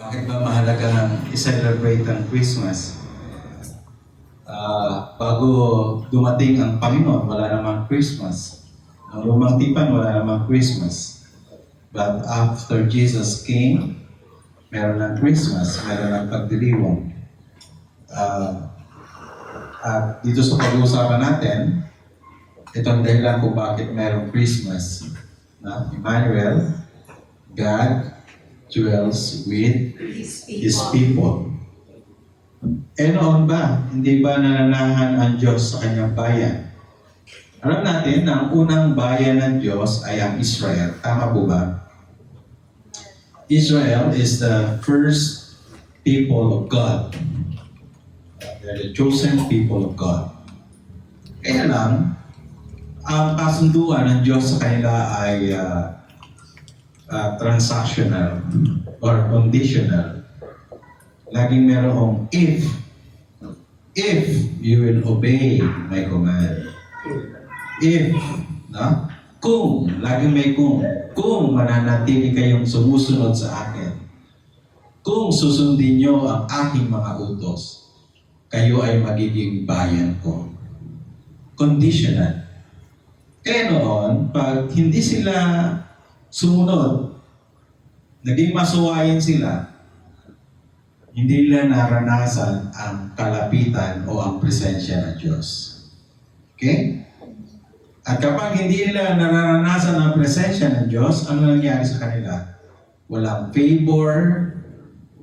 Bakit ba mahalagang i-celebrate ang Christmas? Bago dumating ang Panginoon, wala namang Christmas. Ang lumang tipan, wala namang Christmas. But after Jesus came, meron ng Christmas, meron ng pagdiriwang. At dito sa pag-uusapan natin, ito ang dahilan kung bakit merong Christmas. Emmanuel, God dwells with His people. Noon ba, hindi ba nananahan ang Diyos sa kanyang bayan? Alam natin na ang unang bayan ng Diyos ay ang Israel. Tama po ba? Israel is the first people of God. They're the chosen people of God. Kaya lang, ang kasunduan ng Diyos sa kanila ay transactional or conditional. Laging merong if you will obey my command. If, no? Kung, laging may kung mananatili kayong sumusunod sa akin, kung susundin nyo ang aking mga utos, kayo ay magiging bayan ko. Conditional. Kaya noon, pag hindi sila sumunod, naging masuwayin sila, hindi nila naranasan ang kalapitan o ang presensya ng Diyos. Okay? At kapag hindi nila naranasan ang presensya ng Diyos, ano nangyari sa kanila? Walang favor,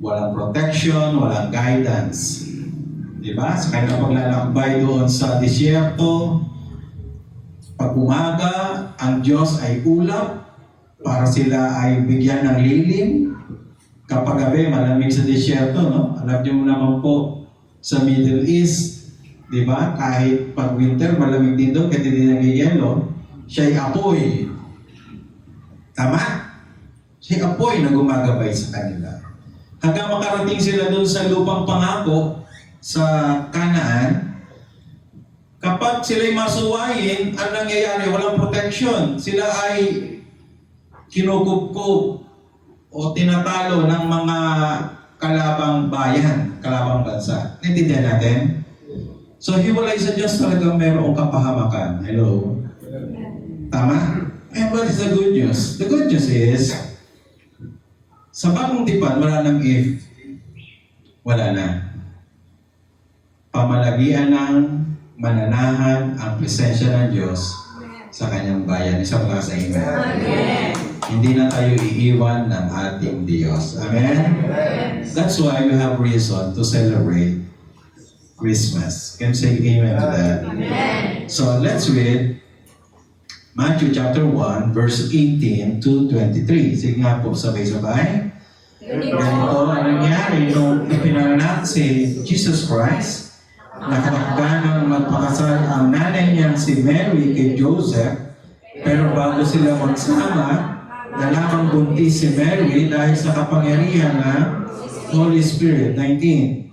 walang protection, walang guidance. Diba? Sa kanilang paglalakbay doon sa disyerto, pag umaga, ang Diyos ay ulap para sila ay bigyan ng lilim. Kapag gabi, malamig sa disyerto, no? Alam niyo naman po, sa Middle East, di ba? Kahit pag winter, malamig din doon, kahit hindi nagyayelo, siya'y apoy. Tama? Siya'y apoy na gumagabay sa kanila. Hanggang makarating sila doon sa lupang pangako, sa Canaan, kapag sila'y masuwayin, ang nangyayari, walang protection. Sila ay kinukupkup o tinatalo ng mga kalabang bayan, kalabang bansa. Naintindihan natin? So, hiwalay sa Diyos talagang mayroong kapahamakan. Hello? Tama? And what is the good news? The good news is, sa bagong tipan, wala nang if, wala na. Pamalagian ng mananahan ang presensya ng Diyos sa kanyang bayan. Isang lakas sa Amen. Amen. Hindi na tayo iiwan ng ating Diyos. Amen? Amen? That's why we have reason to celebrate Christmas. Can you say amen to that? Amen. So let's read Matthew chapter 1, verse 18 to 23. Sige nga po, sabay-sabay. Ganito ang nangyari nung ipinanganak si Jesus Christ. Nakakagana ng magpakasal ang nanay niyang si Mary kay Joseph, pero bago sila magsama, dalawang buntis si Mary dahil sa kapangyarihan ng Holy Spirit. 19.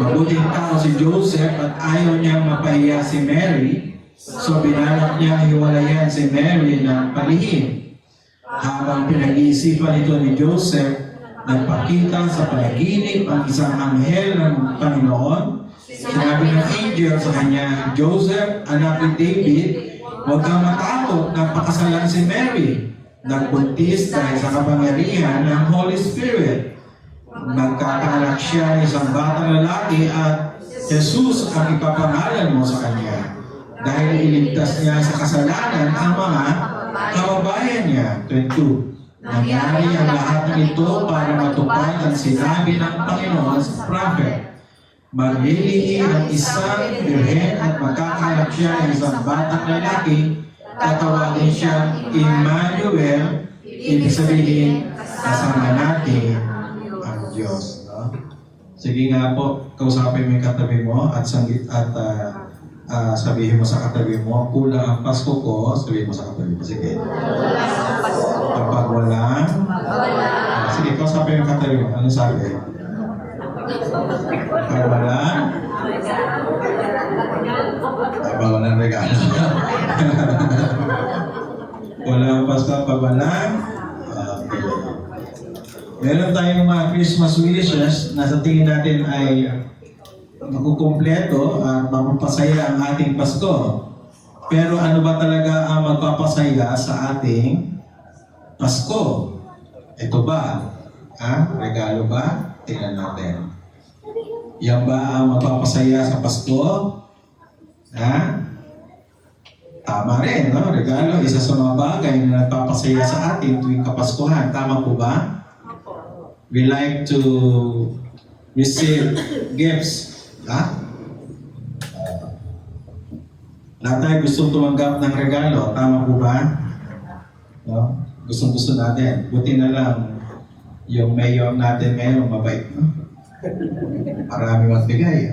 Mabuting tao si Joseph at ayaw niyang mapahiya si Mary, so binalak niyang hiwalayan si Mary ng palihim. Habang pinag-iisipan ito ni Joseph, nagpakita sa panaginip ang isang anghel ng Panginoon. Sinabi ng angel sa kanya, Joseph, anak ni David, huwag kang matakot na pakasalan si Mary. Nagbuntis dahil sa kapangyarihan ng Holy Spirit. Nagkakaanak siya ng isang batang lalaki at Jesus ang ipapangalan mo sa kanya. Dahil iligtas niya sa kasalanan ang mga kababayan niya. 22. Nangyari ang lahat ng ito para matupad ang sinabi ng Panginoon sa prophet. Maglilihi ang isang birhen at magkakanak siya ng isang batang lalaki, tatawagin siyang Emmanuel, ibig sabihin, kasama natin ang Diyos. No? Sige nga po, kausapin mo yung katabi mo at sabihin mo sa katabi mo, kulang ang Pasko ko, sabihin mo sa katabi mo. Sige. Kapag wala, sige, kausapin mo yung katabi mo. Ano sabi? Pag wala, ay walang regalo. Walang Pasko pag wala. Okay. Meron tayong mga Christmas wishes na sa tingin natin ay makukumpleto at mapapasaya ang ating Pasko. Pero ano ba talaga ang magpapasaya sa ating Pasko? Ito ba? Regalo ba? Tingnan natin. Yan ba ang magpapasaya sa Pasko? Tama rin, no? Regalo, isa sa mga bagay na nagpapasaya sa atin tuwing Kapaskuhan. Tama po ba? We like to receive gifts. Lahat tayo gusto tumanggap ng regalo. Tama po ba? No? Gustong-gusto natin. Buti na lang yung mayor natin ngayon, mabait. No? Marami magbigay.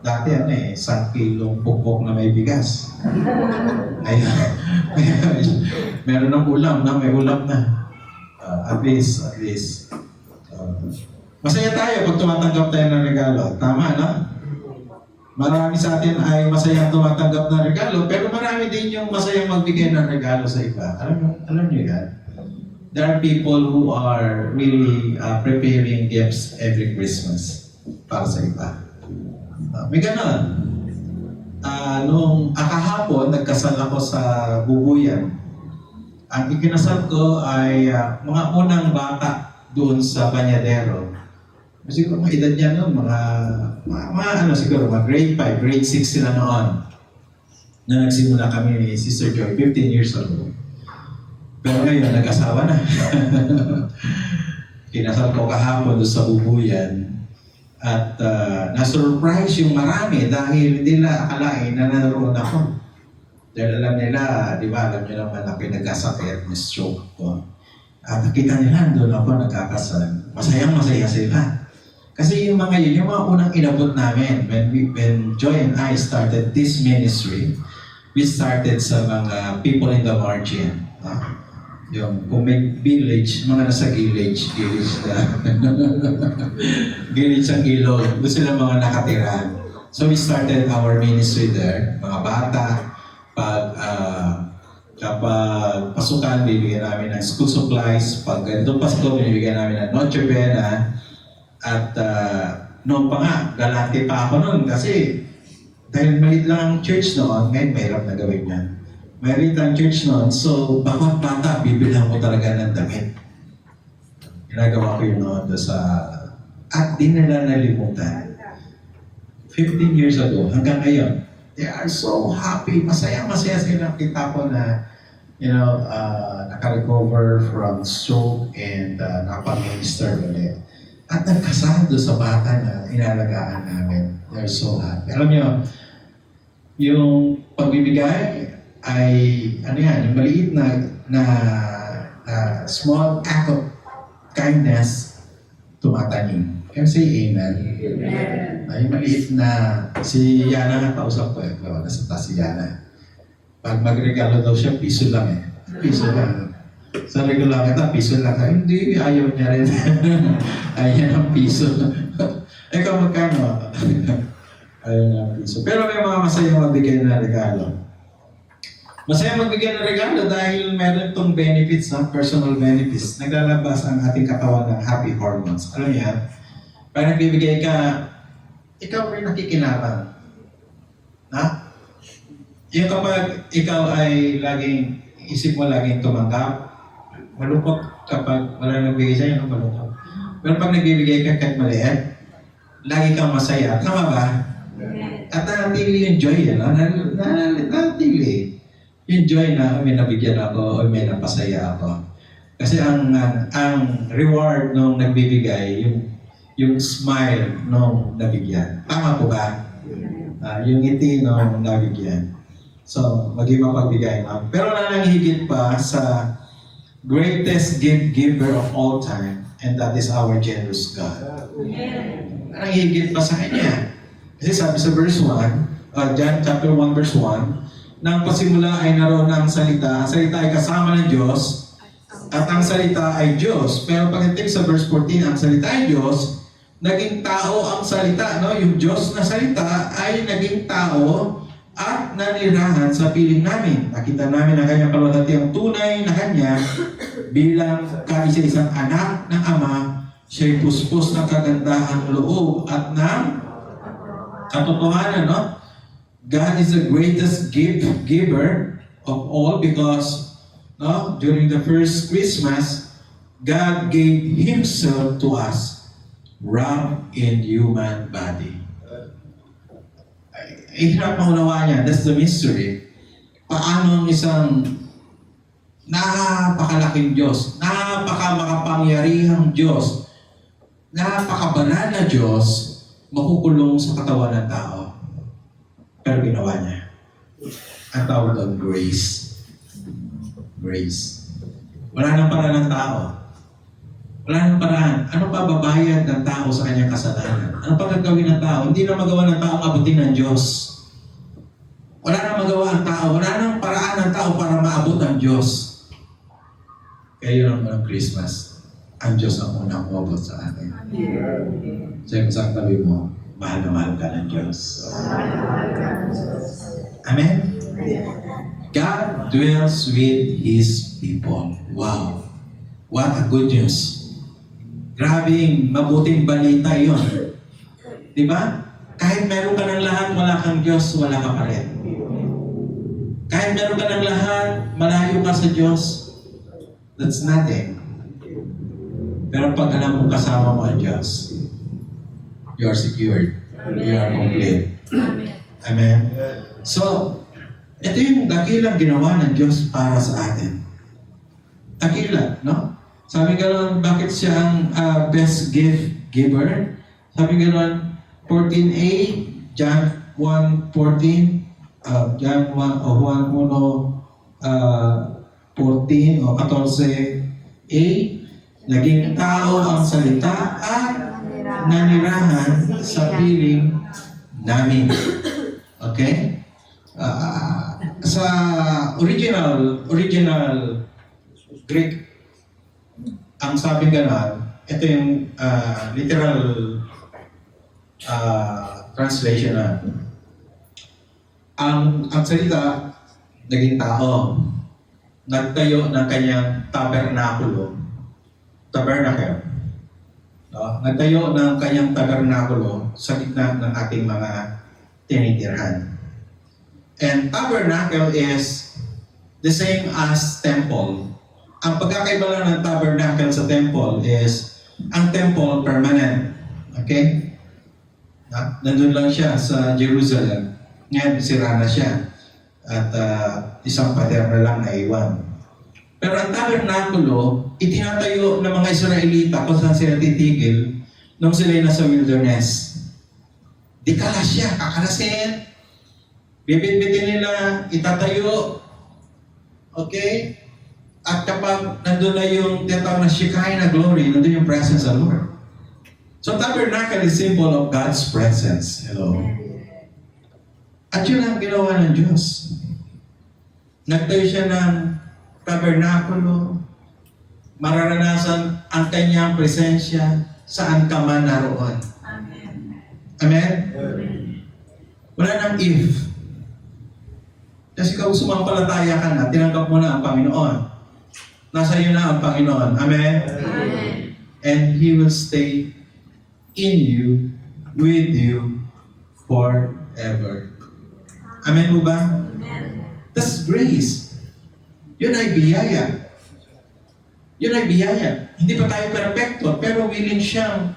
Dati 1 kilong pukpok na may bigas. Meron ng ulam na, may ulam na. At least. Masaya tayo pag tumatanggap tayo ng regalo. Tama, no? Marami sa atin ay masayang tumatanggap ng regalo, pero marami din yung masayang magbigay ng regalo sa iba. Alam niyo yan? There are people who are really preparing gifts every Christmas para sa iba. May ganon. Nung kahapon, nagkasal ako sa Bubuyan. Ang ikinasal ko ay mga unang bata doon sa Banyadero. Siguro mga edad niya noon, siguro mga grade 5, grade 6 sila noon. Na nagsimula kami ni Sister Joy, 15 years old. Pero ngayon, nag-asawa na. Kinasal ko kahapon doon sa Bubuyan. At na-surprise yung marami dahil hindi nila akalain na naroon ako. Dahil alam nila, di ba, alam nyo naman ako nagkasakit, may stroke ko. At nakita nila, doon ako nagkakasal. Masayang-masaya sila. Kasi yung mga yun, yung mga unang inabot namin, when Joy and I started this ministry, we started sa mga people in the margin. Yung kung may village, mga nasa village na. Village ang ilog, doon sila mga nakatira. So we started our ministry there. Mga bata, kapag pasukan, bibigyan namin ng school supplies. Pag ganitong Pasko, binibigyan namin ng Noche Buena. At noon pa nga, galante pa ako noon kasi dahil maliit lang ang church noon, ngayon mahirap na gawin yan. Maliit ang church noon, so bawat bata, bibilhan ko talaga ng damit. Ginagawa ko yun noon sa... At di nila nalimutan. 15 years ago, hanggang ngayon, they are so happy. Masaya-masaya sila. Kita ko na, naka-recover from stroke and nakapag-minister ulit. At nagkasado sa bata na inalagaan namin. They're so happy. Alam niyo, yung pagbibigay ay, yung maliit na small act of kindness, tumatanim. Can you say amen? Amen. Ay maliit na, si Yana nga kausap ko nasa taas si Yana. Pag magregalo daw siya, piso lang Piso lang. Sabi ko lang, piso lang. Hindi, ayaw niya rin. Ayaw niya ng piso. Ikaw magkano? Ayaw niya ng piso. Pero may mga masayang magbigay na regalo. Masaya magbigay ng regalo dahil meron itong benefits, personal benefits. Naglalabas ang ating katawan ng happy hormones. Alam niyo yan? Pag nagbibigay ka, ikaw rin nakikinabang. Yung kapag ikaw ay isip mo laging tumanggap, malungkot kapag wala nagbigay sa'yo, malungkot. Pero pag nagbibigay ka kahit maliit, lagi kang masaya. Tama ba? At nanatili yung joy, nanatili. Yung joy na may nabigyan ako o may napasaya ako. Kasi ang reward nung nagbibigay, yung smile nung nabigyan. Tama po ba? Yung ngiti nung nabigyan. So, maging mapagbigay. Pero nananghigit pa sa greatest giver of all time, and that is our generous God. Nananghigit pa sa Kanya. Kasi sabi sa verse 1, John chapter 1 verse 1, nang pasimula ay naroon ang salita ay kasama ng Diyos, at ang salita ay Diyos. Pero pagdating sa verse 14, ang salita ay Diyos, naging tao ang salita. Yung Diyos na salita ay naging tao at nanirahan sa piling namin. Nakita namin ang kanyang kalwalhatiang tunay na kanya bilang kaisa-isang anak ng Ama. Siya'y puspos ng kagandahang loob at ng katotohanan, no? God is the greatest giver of all because during the first Christmas, God gave Himself to us, wrapped in human body. Hirap maunawa niya. That's the mystery. Paano ang isang napakalaking Diyos, napakamakapangyarihang Diyos, napakabanal na Diyos, makukulong sa katawan ng tao. Pero ginawa niya. Ang tawag doon, grace. Grace. Wala nang paraan ng tao. Wala nang paraan. Ano pa babayad ng tao sa kanyang kasalanan? Ano pa gagawin ng tao? Hindi na magawa ng tao ang abutin ng Diyos. Wala nang magawa ang tao. Wala nang paraan ng tao para maabot ang Diyos. Kaya yun ang Christmas. Ang Diyos ang unang umabot sa atin. Sabi mo sa tabi mo, mahal na mahal ka ng Diyos. Amen? God dwells with His people. Wow! What a good news! Grabing mabuting balita yun. Di ba? Kahit meron ka ng lahat, wala kang Diyos, wala ka pa rin. Kahit meron ka ng lahat, malayo ka sa Diyos, that's nothing. Pero pag alam mo kasama mo ang Diyos, you are secured. You are complete. Amen? So, ito yung dakilang ginawa ng Diyos para sa atin. Dakila, no? Sabi gano'n, bakit siya ang best gift giver? Sabi gano'n, 14a, John 1:14, John 1, o Juan 1:14 o 14a, naging tao ang salita at nanirahan sa piling namin. Okay? Sa original Greek, ang sabi gano'n, ito yung literal translation na. Ang salita, naging tao. Nagtayo ng kanyang tabernacle. No? Nagtayo ng kanyang tabernakulo sa gitna ng ating mga tinitirhan. And tabernacle is the same as temple. Ang pagkakaiba lang ng tabernacle sa temple is, ang temple permanent. Okay? Nandun lang siya sa Jerusalem. Ngayon, sira na siya. At isang pader na lang naiwan. Pero ang tabernakulo, itinatayo ng mga Israelita kung saan sila titigil nung sila nasa wilderness. Di kalas siya, kakalasin. Bibit-bitin nila, itatayo. Okay? At kapag nandun na yung tinatawag na Shekinah glory, nandun yung presence of Lord. So tabernacle is symbol of God's presence. Hello? At yun ang ginawa ng Diyos. Nagtayo siya ng tabernakulo, mararanasan ang kanyang presensya saan ka man naroon. Amen? Amen? Wala nang if. Kasi kung sumampalataya ka na, tinanggap mo na ang Panginoon. Nasa iyo na ang Panginoon. Amen? Amen? And He will stay in you, with you, forever. Amen po ba? Amen. That's grace. Yun ay biyaya. Yun ay biyaya. Hindi pa tayo perfecto, pero willing siyang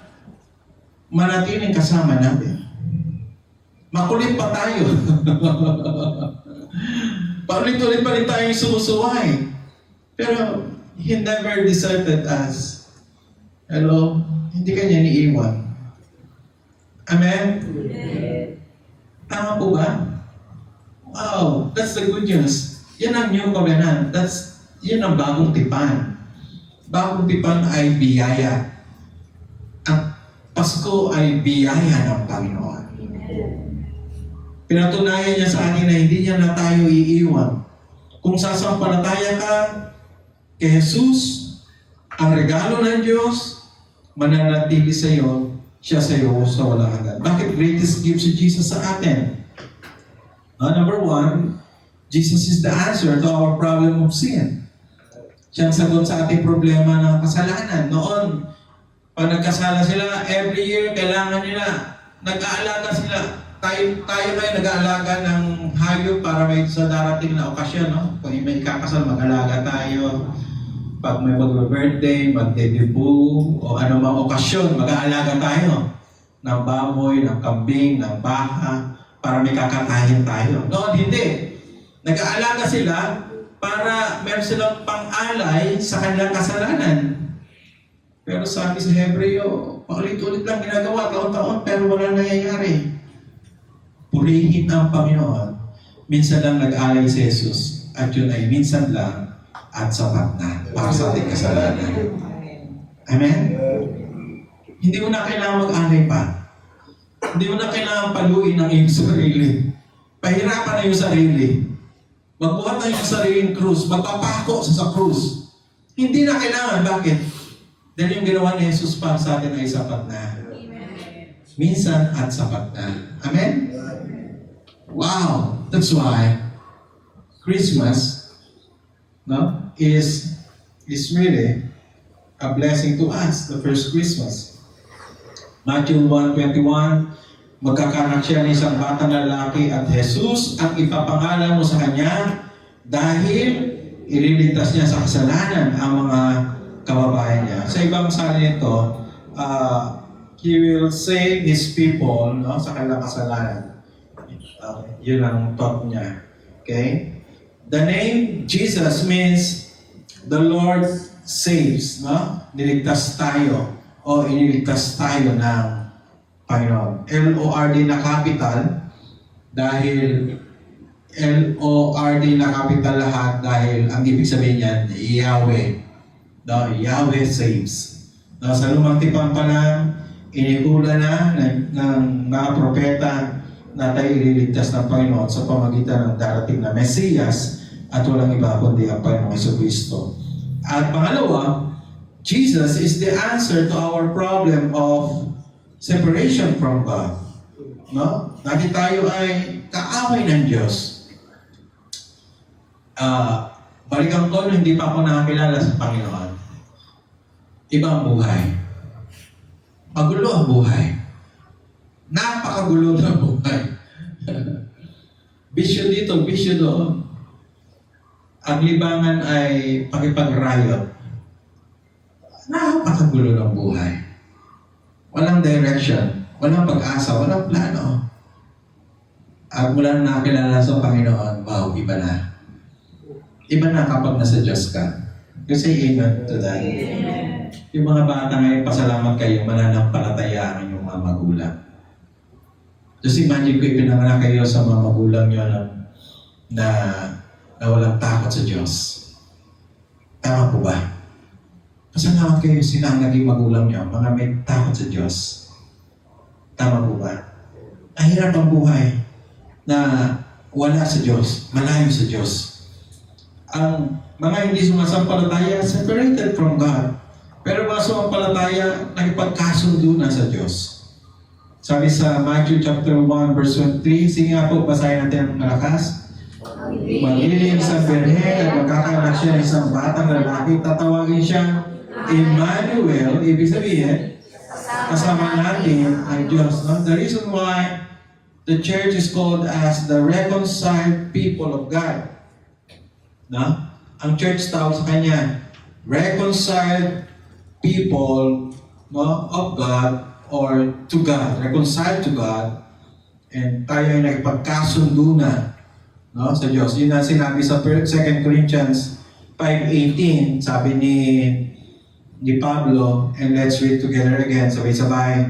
manatiling kasama natin. Makulit pa tayo. Paulit-ulit pa rin tayong sumusuway. Pero, He never deserted us. Hello? Hindi kanya iniiwan. Amen? Amen. Tama po ba? Wow, that's the good news. Yan ang new covenant. Yan ang bagong tipan. Bagong tipan ay biyaya. Ang Pasko ay biyaya ng Panginoon. Pinatunayan niya sa atin na hindi niya na tayo iiwan. Kung sasampalataya ka kay Jesus, ang regalo ng Diyos, mananatili sa iyo, siya sa iyo sa walang hanggan. Bakit greatest gift si Jesus sa atin? Number one, Jesus is the answer to our problem of sin. Siya ang sagot sa ating problema ng kasalanan. Noon, pag nagkasala sila, every year, kailangan nila, nag-aalaga sila. Tayo ngayon nag-aalaga ng hayop para may sa darating na okasyon. No? Kung may kakasal, mag-alaga tayo. Pag may mag-birthday, mag-debut, o anumang okasyon, mag-aalaga tayo ng baboy, ng kambing, ng baka, para may kakatayin tayo. Noon, hindi. Nag-aalaga sila para meron silang pang-alay sa kanilang kasalanan. Pero sabi sa Hebreo, paulit-ulit lang ginagawa, taon-taon, pero wala nangyayari. Purihin ang Panginoon. Minsan lang nag-alay si Jesus, at yun ay minsan lang at sapat na para sa ating kasalanan. Amen? Hindi mo na kailangan mag-alay pa. Hindi mo na kailangan paluin ang iyong sarili. Pahirapan na yung sarili. Magbuhat na yung sariling krus. Magpapako sa krus. Hindi na kailangan. Bakit? Dahil yung ginawa ni Jesus para sa atin ay sapat na. Minsan at sapat na. Amen? Wow! That's why Christmas is really a blessing to us, the first Christmas. Matthew 1:21, magkakanak siya ng isang batang lalaki at Jesus ang ipapangalan mo sa kanya dahil ililigtas niya sa kasalanan ang mga kababayan niya. Sa ibang salin nito, He will save His people sa kanilang kasalanan. Yun ang thought niya. Okay? The name Jesus means the Lord saves. Niligtas tayo o iniligtas tayo ng Panginoon. L-O-R-D na capital dahil L-O-R-D na capital lahat dahil ang ibig sabihin niyan, Yahweh. Yahweh saves. Sa lumang tipan pa lang, inihula na ng mga propeta na tayo ililigtas ng Panginoon sa pamagitan ng darating na Mesiyas at walang iba kundi ang Panginoong Jesucristo. At pangalawa, Jesus is the answer to our problem of separation from God. Dati tayo ay kaaway ng Diyos. Balikan ko, hindi pa ako nakakilala sa Panginoon. Iba ang buhay. Magulo ang buhay. Napakagulo ng buhay. Bisyo dito, bisyo doon. Ang libangan ay pakipagrayot. Napakagulo ng buhay. Walang direction, walang pag-asa, walang plano. At mula na nakilala sa Panginoon, wow, iba na. Iba na kapag nasa Diyos ka. Kasi amen to that. Yung mga bata ngayon, pasalamat kayo, mananampalataya ang inyong mga magulang. Just imagine ko ipinanganak kayo sa mga magulang nyo na walang takot sa Diyos. Tama po ba? Pasalamat kayo sila ang naging magulang nyo, mga may takot sa Diyos. Tama po ba? Ang hirap ang buhay na wala sa Diyos, malayo sa Diyos. Ang mga hindi sumasampalataya, separated from God. Pero mga sumampalataya, nagpagkasundo na sa Diyos. Sabi sa Matthew chapter 1 verse 3, sige nga po, basahin natin ang malakas. Magiging isang birhen at magkakanak siya ng isang batang lalaki, tatawagin siya Emmanuel, ibig sabihin, kasama natin ang Diyos. The reason why the church is called as the reconciled people of God. Ang church tawag sa kanya, reconciled people of God or to God, reconciled to God, and tayo ay nagpagkasundo na sa Diyos. Yun ang sinabi sa 2 Corinthians 5:18, sabi ni Pablo, and let's read together again, sabay-sabay,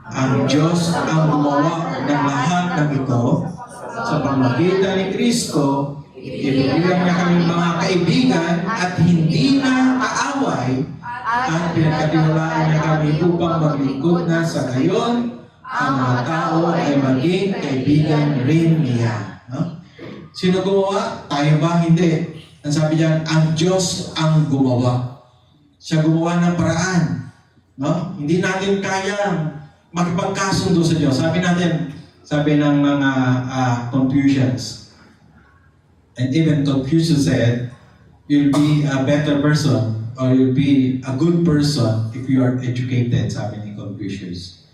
ang Diyos ang gumawa ng lahat ng ito sa pamagitan ni Kristo, ibigyan niya kami mga kaibigan at hindi na kaaway at pinagkatiwalaan niya kami upang maglingkod na sa gayon ang mga tao ay maging kaibigan rin niya. Sino gumawa? Tayo ba? Hindi. Ang sabi diyan, ang Diyos ang gumawa. Siya gumawa ng paraan. Hindi natin kayang makipagkasundo sa Diyos. Sabi natin, Sabi ng mga Confucians, and even Confucius said, you'll be a better person or you'll be a good person if you are educated, sabi ni Confucius.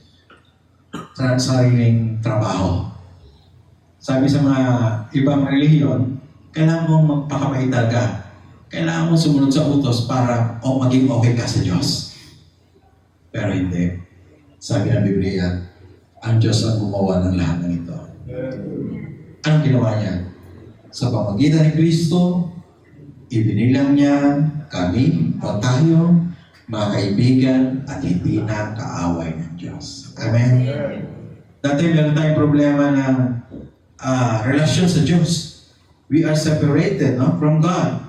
Sa sariling trabaho. Sabi sa mga ibang relihiyon, kailangan mong magpakabait talaga. Kailangan mong sumunod sa utos para maging okay ka sa Diyos. Pero hindi. Sabi ng Biblia, ang Diyos ang gumawa ng lahat ng ito. Anong ginawa niya? Sa pamagitan ni Kristo, ibinilang niya kami o tayo, mga kaibigan at hindi na kaaway ng Diyos. Amen? Dati meron tayong problema ng relasyon sa Diyos. We are separated from God.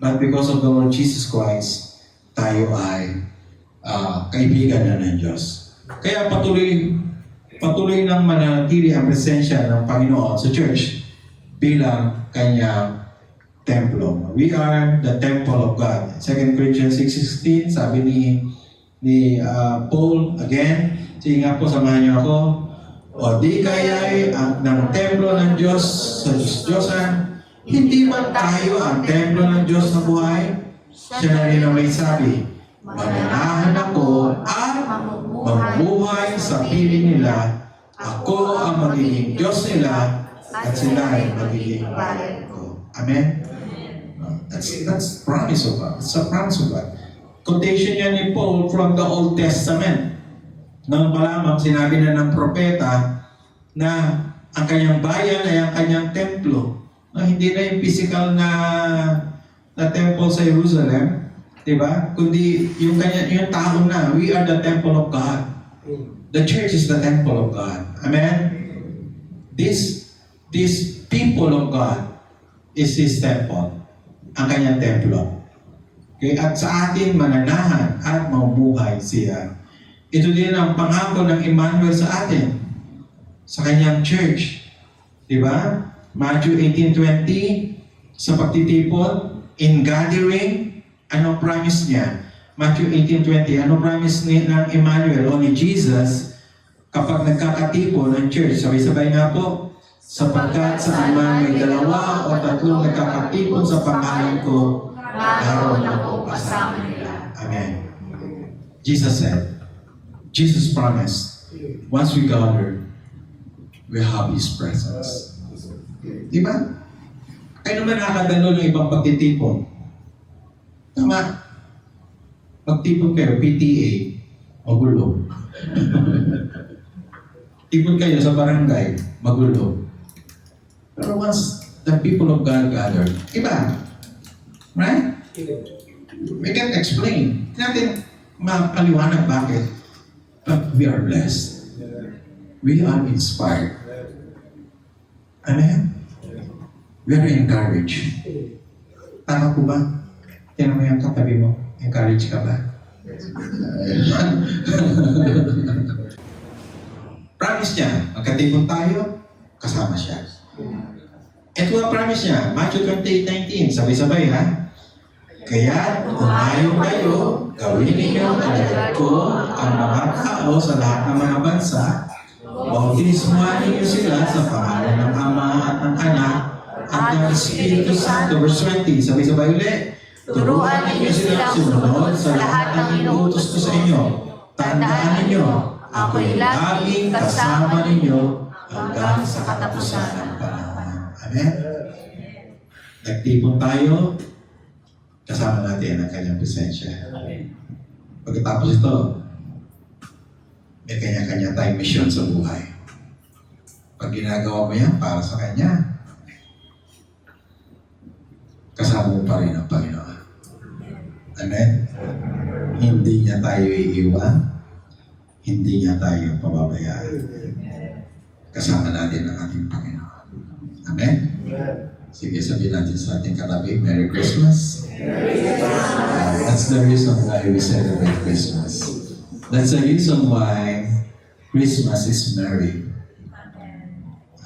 But because of the Lord Jesus Christ, tayo ay kaibigan na ng Diyos. Kaya patuloy nang mananatili ang presensya ng Panginoon sa church bilang kanyang templo. We are the temple of God. 2 Corinthians 6:16, sabi ni Paul, again, sige nga po, samahan niyo ako, o di kaya'y ng templo ng Diyos sa Diyos-Diyosan, hindi ba tayo ang templo ng Diyos na buhay? Siya na rin ang may sabi, mananahan ako at mamubuhay sa piling nila, ako ang magiging Diyos nila at sila ay magiging bayan ko. Amen? That's promise of God. It's a promise of God. Quotation yan ni Paul from the Old Testament. Nang palamang sinabi na ng propeta na ang kanyang bayan ay ang kanyang templo. Na hindi na yung physical na temple sa Jerusalem, di ba? Kundi yung tao na, we are the temple of God. The church is the temple of God. Amen? This people of God is His temple. Ang kanyang templo. Okay? At sa atin mananahan at mabuhay siya. Ito din ang pangako ng Emmanuel sa atin. Sa kanyang church. Di ba? Matthew 18:20, sa pagtitipon, in gathering, ano promise niya? Matthew 18:20, ano promise ng Emmanuel o ni Jesus kapag nagkakatipon ng church? Sabay-sabay nga po, sapagkat saan man may dalawa o tatlong nagkakatipon sa pangalan ko, naroon ako kasama nila. Amen. Jesus said, Jesus promised, once we gather, we have His presence. Diba? Kaya naman nakakadalo ng ibang pagtitipon. Tama. Pagtipon kayo, PTA, magulo. Tipon kayo sa barangay, magulo. Pero once the people of God gather, iba. Right? We can explain. Hindi natin mapaliwanag bakit. But we are blessed. We are inspired. Amen? We are encouraged. Tama po ba? Tiyan mo yung katabi mo. Encourage ka ba? Promise niya, magkatipon tayo, kasama siya. Ito ang promise niya, Matthew 28:19, sabay-sabay ha. Kaya umayo kayo, gawin ninyo alagad ko ang mga tao sa lahat ng mga bansa, bautismuhan ninyo sila sa pangalan ng Ama at ng Anak at ng Espiritu Santo. Verse 20, sabay-sabay ulit. Turuan ninyo silang sumunod sa lahat ng inuutos ko sa inyo. Tandaan ninyo, ako'y laging kasama ninyo hanggang sa katapusan ng panahon. Amen? Nagtipon tayo, kasama natin ang kanyang presensya. Pagkatapos ito, may kanya-kanya tayong mission sa buhay. Pag ginagawa mo yan para sa Kanya, kasama mo pa rin ang Panginoon. Amen? Hindi niya tayo iiwan, hindi niya tayo pababayaan. Kasama natin ang ating Panginoon. Amen? Sige, sabihin natin sa ating katabi, Merry Christmas. That's the reason why we celebrate Christmas. That's the reason why Christmas is merry.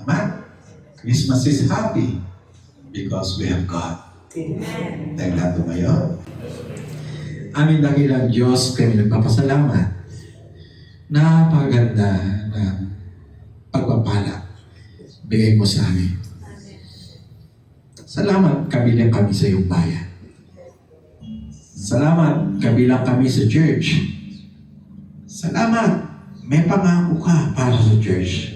Amen? Christmas is happy because we have God. Tayong lahat tumayo. Aming dakilang Diyos, kami nagpapasalamat. Napakaganda ng pagpapala bigay mo sa amin. Salamat kabilang kami sa iyong bayan. Salamat kabilang kami sa church. Salamat, may pangako ka para sa church.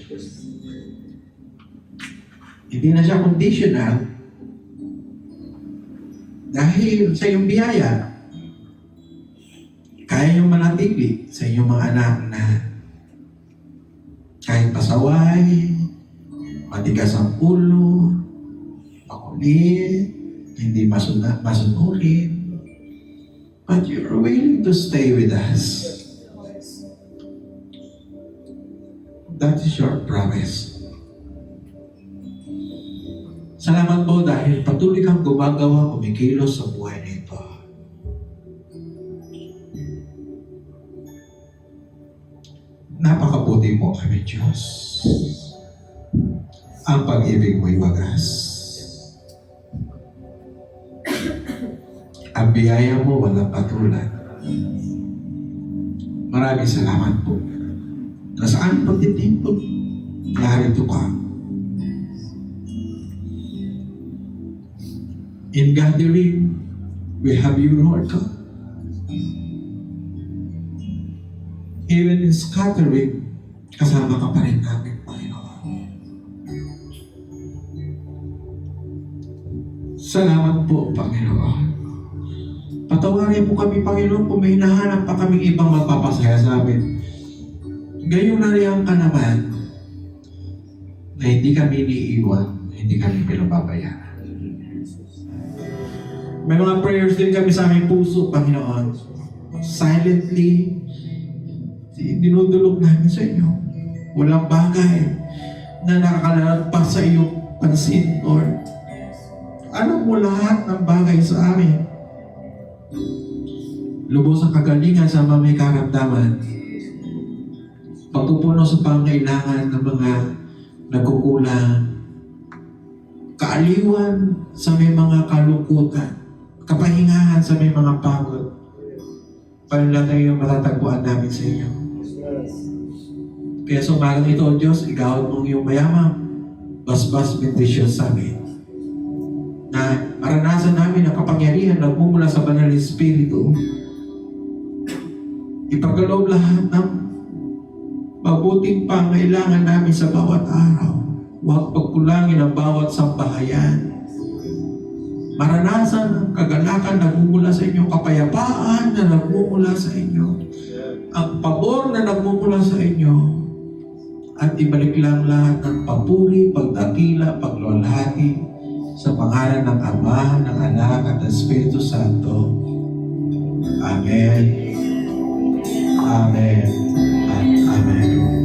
Hindi na siya conditional dahil sa iyong biyaya. Kaya niyong manatili sa inyong mga anak na kahit pasaway, matigas ang ulo, makulit, hindi masunurin, but you're willing to stay with us. That is your promise. Salamat po dahil patuloy kang gumagawa, kumikilos sa buhay nito. Napakabuti mo kami, Diyos. Ang pag-ibig mo'y wagas. Ang biyaya mo walang patulad. Maraming salamat po. Nasaan pagtitimpo? Narito ka. In gathering, we have you, Lord God. Even in scattering, kasama ka pa rin namin, Panginoon. Salamat po, Panginoon. Patawarin po kami, Panginoon, kung may hinahanap pa kaming ibang magpapasaya sa amin. Gayong nariyan ka naman na hindi kami iniiwan, hindi kami pinababayaan. May mga prayers din kami sa aming puso, Panginoon. Silently, dinudulog namin sa inyo. Walang bagay na nakakalagpas sa iyong pansin, Lord. Alam mo lahat ng bagay sa amin. Lubos ang kagalingan sa mga may karamdaman. Pagpupuno sa pangailangan ng mga nagkukulang. Kaaliwan sa may mga kalungkutan. Kapahingahan sa may mga pagod. Panlalay ang matatagpuan namin sa inyo. Kaya sa umagang ito, O Diyos, igawad mong iyong mayamang basbas bendisyon sa amin. Na maranasan namin ang kapangyarihan na nagmumula sa Banal Espiritu. Ipagkaloob lahat ng mabuting pangailangan namin sa bawat araw. Huwag pagkulangin ang bawat sambahayan. Maranasan ang kagalakan na nagmumula sa inyo, kapayapaan na nagmumula sa inyo, ang pabor na nagmumula sa inyo, at ibalik lang lahat ng papuri, pagdakila, paglulhati sa pangalan ng Ama, ng Anak, at ng Espiritu Santo. Amen. Amen. At Amen.